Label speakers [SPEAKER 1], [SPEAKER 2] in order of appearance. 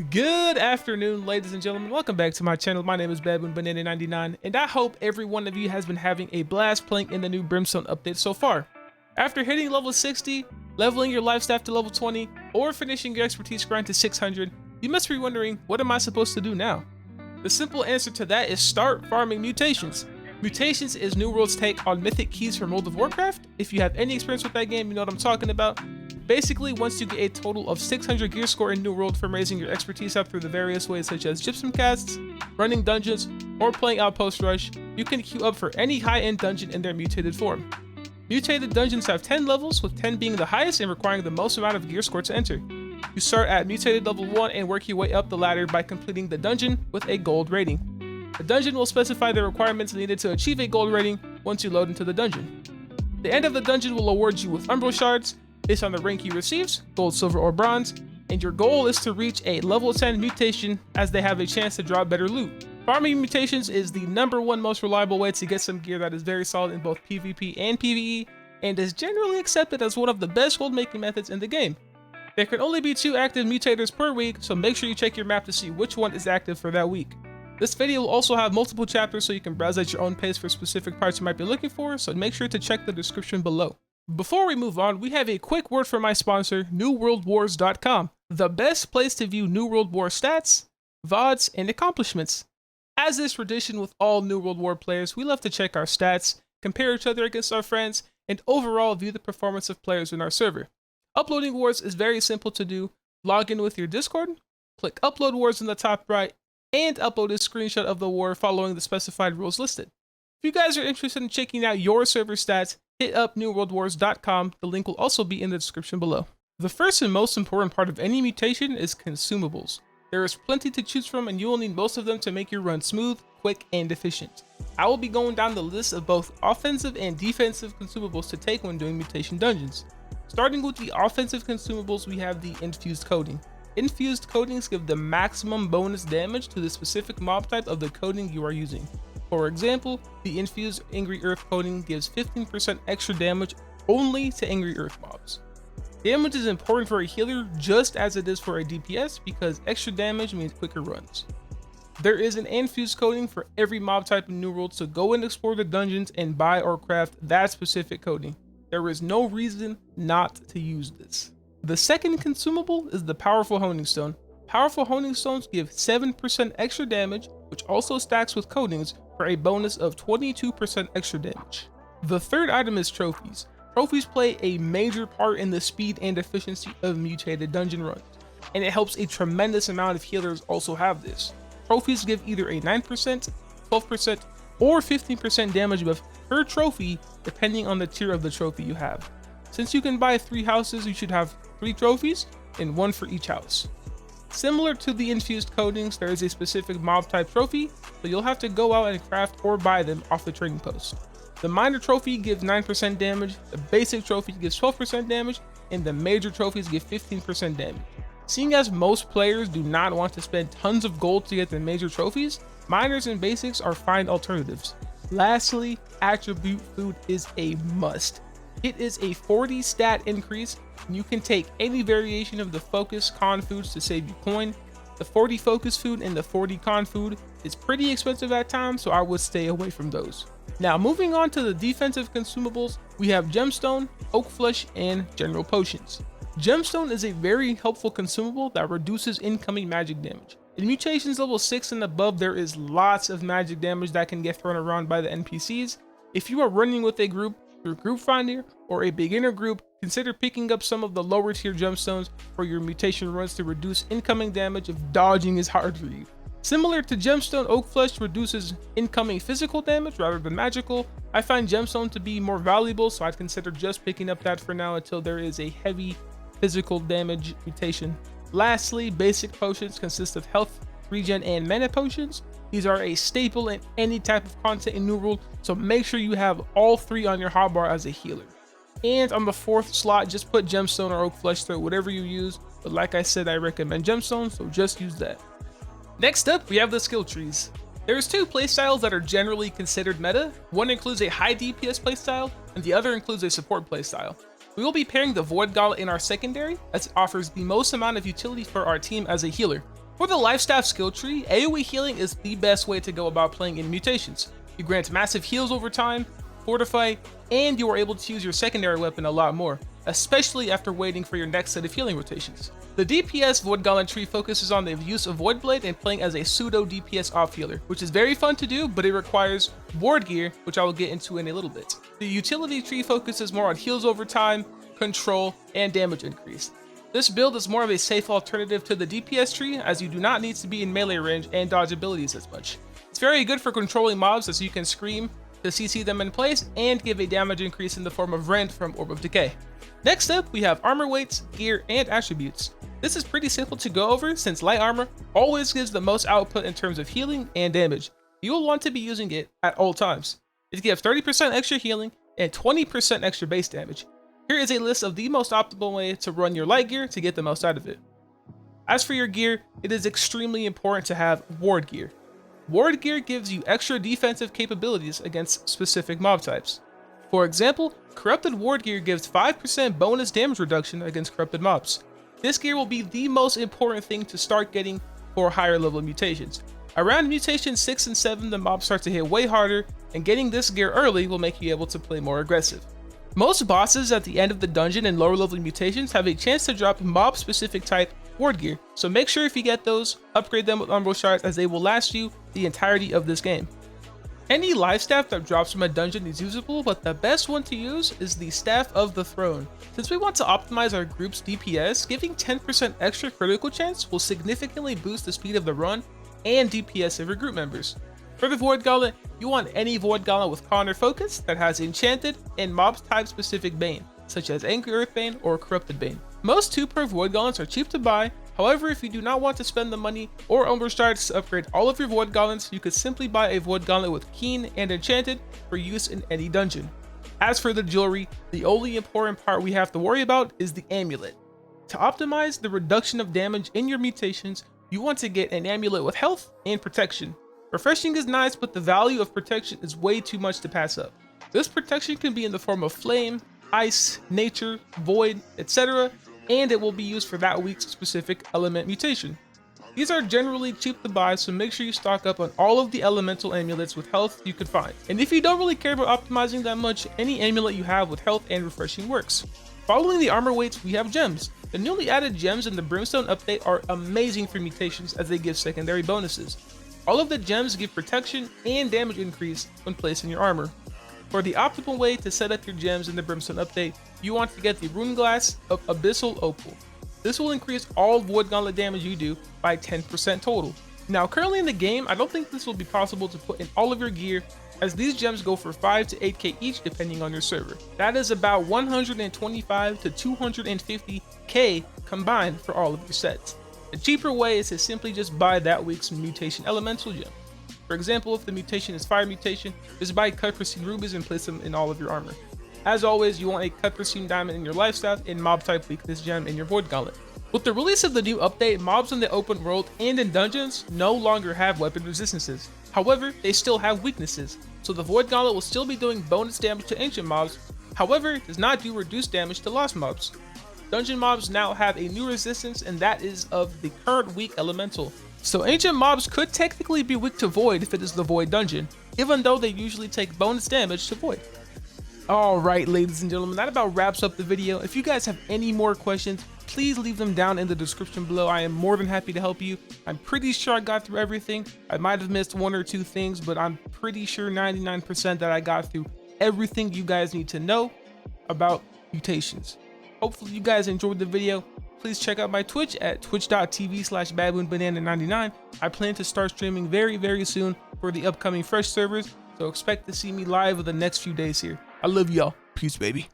[SPEAKER 1] Good afternoon, ladies and gentlemen. Welcome back to my channel. My name is BaboonBanana99, and I hope every one of you has been having a blast playing in the new Brimstone update so far. After hitting level 60, leveling your life staff to level 20, or finishing your expertise grind to 600, you must be wondering, what am I supposed to do now? The simple answer to that is start farming mutations. Mutations is New World's take on mythic keys from World of Warcraft. If you have any experience with that game, you know what I'm talking about. Basically, once you get a total of 600 gear score in New World from raising your expertise up through the various ways such as gypsum casts, running dungeons, or playing Outpost Rush, you can queue up for any high-end dungeon in their mutated form. Mutated dungeons have 10 levels, with 10 being the highest and requiring the most amount of gear score to enter. You start at mutated level 1 and work your way up the ladder by completing the dungeon with a gold rating. The dungeon will specify the requirements needed to achieve a gold rating once you load into the dungeon. The end of the dungeon will award you with Umbral Shards, based on the rank you receive, gold, silver, or bronze, and your goal is to reach a level 10 mutation as they have a chance to drop better loot. Farming mutations is the #1 most reliable way to get some gear that is very solid in both PvP and PvE, and is generally accepted as one of the best gold making methods in the game. There can only be 2 active mutators per week, so make sure you check your map to see which one is active for that week. This video will also have multiple chapters so you can browse at your own pace for specific parts you might be looking for, so make sure to check the description below. Before we move on, we have a quick word from my sponsor, NewWorldWars.com, the best place to view New World War stats, VODs, and accomplishments. As is tradition with all New World War players, we love to check our stats, compare each other against our friends, and overall view the performance of players in our server. Uploading wars is very simple to do. Log in with your Discord, click Upload Wars in the top right, and upload a screenshot of the war following the specified rules listed. If you guys are interested in checking out your server stats, hit up newworldwars.com. The link will also be in the description below. The first and most important part of any mutation is consumables. There is plenty to choose from, and you will need most of them to make your run smooth, quick, and efficient. I will be going down the list of both offensive and defensive consumables to take when doing mutation dungeons. Starting with the offensive consumables, we have the infused coating. Infused coatings give the maximum bonus damage to the specific mob type of the coating you are using. For example, the infused Angry Earth coating gives 15% extra damage only to Angry Earth mobs. Damage is important for a healer just as it is for a DPS because extra damage means quicker runs. There is an infused coating for every mob type in New World, so go and explore the dungeons and buy or craft that specific coating. There is no reason not to use this. The second consumable is the Powerful Honing Stone. Powerful Honing Stones give 7% extra damage, which also stacks with coatings for a bonus of 22% extra damage. The third item is trophies. Trophies play a major part in the speed and efficiency of mutated dungeon runs, and it helps a tremendous amount of healers also have this. Trophies give either a 9%, 12%, or 15% damage buff per trophy depending on the tier of the trophy you have. Since you can buy 3 houses, you should have 3 trophies and 1 for each house. Similar to the infused coatings, there is a specific mob type trophy, so you'll have to go out and craft or buy them off the trading post. The minor trophy gives 9% damage, the basic trophy gives 12% damage, and the major trophies give 15% damage. Seeing as most players do not want to spend tons of gold to get the major trophies, minors and basics are fine alternatives. Lastly, attribute food is a must. It is a 40 stat increase, and you can take any variation of the focus con foods to save you coin. The 40 focus food and the 40 con food is pretty expensive at times, so I would stay away from those. Now moving on to the defensive consumables, we have Gemstone, Oak Flesh, and General Potions. Gemstone is a very helpful consumable that reduces incoming magic damage. In mutations level 6 and above, there is lots of magic damage that can get thrown around by the NPCs. If you are running with a group through Group Finder or a beginner group, consider picking up some of the lower tier gemstones for your mutation runs to reduce incoming damage if dodging is hard for you. Similar to Gemstone, Oak Flesh reduces incoming physical damage rather than magical. I find Gemstone to be more valuable, so I'd consider just picking up that for now until there is a heavy physical damage mutation. Lastly, basic potions consist of health, regen, and mana potions. These are a staple in any type of content in New World, so make sure you have all 3 on your hotbar as a healer. And on the 4th slot, just put Gemstone or Oak Flesh through whatever you use, but like I said, I recommend Gemstone, so just use that. Next up, we have the skill trees. There's 2 playstyles that are generally considered meta. One includes a high DPS playstyle, and the other includes a support playstyle. We will be pairing the Void Gauntlet in our secondary, as it offers the most amount of utility for our team as a healer. For the life staff skill tree, AoE healing is the best way to go about playing in Mutations. You grant massive heals over time, fortify, and you are able to use your secondary weapon a lot more, especially after waiting for your next set of healing rotations. The DPS Void Golem tree focuses on the use of Void Blade and playing as a pseudo DPS off healer, which is very fun to do, but it requires ward gear, which I will get into in a little bit. The utility tree focuses more on heals over time, control, and damage increase. This build is more of a safe alternative to the DPS tree, as you do not need to be in melee range and dodge abilities as much. It's very good for controlling mobs, as you can scream to CC them in place and give a damage increase in the form of Rend from Orb of Decay. Next up, we have armor weights, gear, and attributes. This is pretty simple to go over since light armor always gives the most output in terms of healing and damage. You will want to be using it at all times. It gives 30% extra healing and 20% extra base damage. Here is a list of the most optimal way to run your light gear to get the most out of it. As for your gear, it is extremely important to have ward gear. Ward gear gives you extra defensive capabilities against specific mob types. For example, corrupted ward gear gives 5% bonus damage reduction against corrupted mobs. This gear will be the most important thing to start getting for higher level mutations. Around mutation 6 and 7, the mobs start to hit way harder, and getting this gear early will make you able to play more aggressive. Most bosses at the end of the dungeon and lower level mutations have a chance to drop mob specific type ward gear, so make sure if you get those, upgrade them with umbral shards, as they will last you the entirety of this game. Any life staff that drops from a dungeon is usable, but the best one to use is the Staff of the Throne. Since we want to optimize our group's DPS, giving 10% extra critical chance will significantly boost the speed of the run and DPS of your group members. For the Void Gauntlet, you want any Void Gauntlet with Counter Focus that has Enchanted and mob type specific Bane, such as Angry Earth Bane or Corrupted Bane. Most 2-per Void Gauntlets are cheap to buy. However, if you do not want to spend the money or umbral shards to upgrade all of your Void Gauntlets, you could simply buy a Void Gauntlet with Keen and Enchanted for use in any dungeon. As for the jewelry, the only important part we have to worry about is the amulet. To optimize the reduction of damage in your mutations, you want to get an amulet with health and protection. Refreshing is nice, but the value of protection is way too much to pass up. This protection can be in the form of flame, ice, nature, void, etc., and it will be used for that week's specific element mutation. These are generally cheap to buy, so make sure you stock up on all of the elemental amulets with health you can find. And if you don't really care about optimizing that much, any amulet you have with health and refreshing works. Following the armor weights, we have gems. The newly added gems in the Brimstone update are amazing for mutations, as they give secondary bonuses. All of the gems give protection and damage increase when placed in your armor. For the optimal way to set up your gems in the Brimstone update, you want to get the Rune Glass of Abyssal Opal. This will increase all Void Gauntlet damage you do by 10% total. Now currently in the game, I don't think this will be possible to put in all of your gear, as these gems go for 5 to 8k each depending on your server. That is about 125 to 250k combined for all of your sets. The cheaper way is to simply just buy that week's mutation elemental gem. For example, if the mutation is fire mutation, just buy cut pristine rubies and place them in all of your armor. As always, you want a cut pristine diamond in your life staff and mob type weakness gem in your Void Gauntlet. With the release of the new update, mobs in the open world and in dungeons no longer have weapon resistances. However, they still have weaknesses, so the Void Gauntlet will still be doing bonus damage to ancient mobs. However, it does not do reduced damage to lost mobs. Dungeon mobs now have a new resistance, and that is of the current weak elemental. So ancient mobs could technically be weak to void if it is the void dungeon, even though they usually take bonus damage to void. Alright ladies and gentlemen, that about wraps up the video. If you guys have any more questions, please leave them down in the description below. I am more than happy to help you. I'm pretty sure I got through everything. I might have missed 1 or 2 things, but I'm pretty sure 99% that I got through everything you guys need to know about mutations. Hopefully you guys enjoyed the video. Please check out my Twitch at twitch.tv/baboonbanana99. I plan to start streaming very soon for the upcoming fresh servers, so expect to see me live in the next few days here. I love y'all. Peace, baby.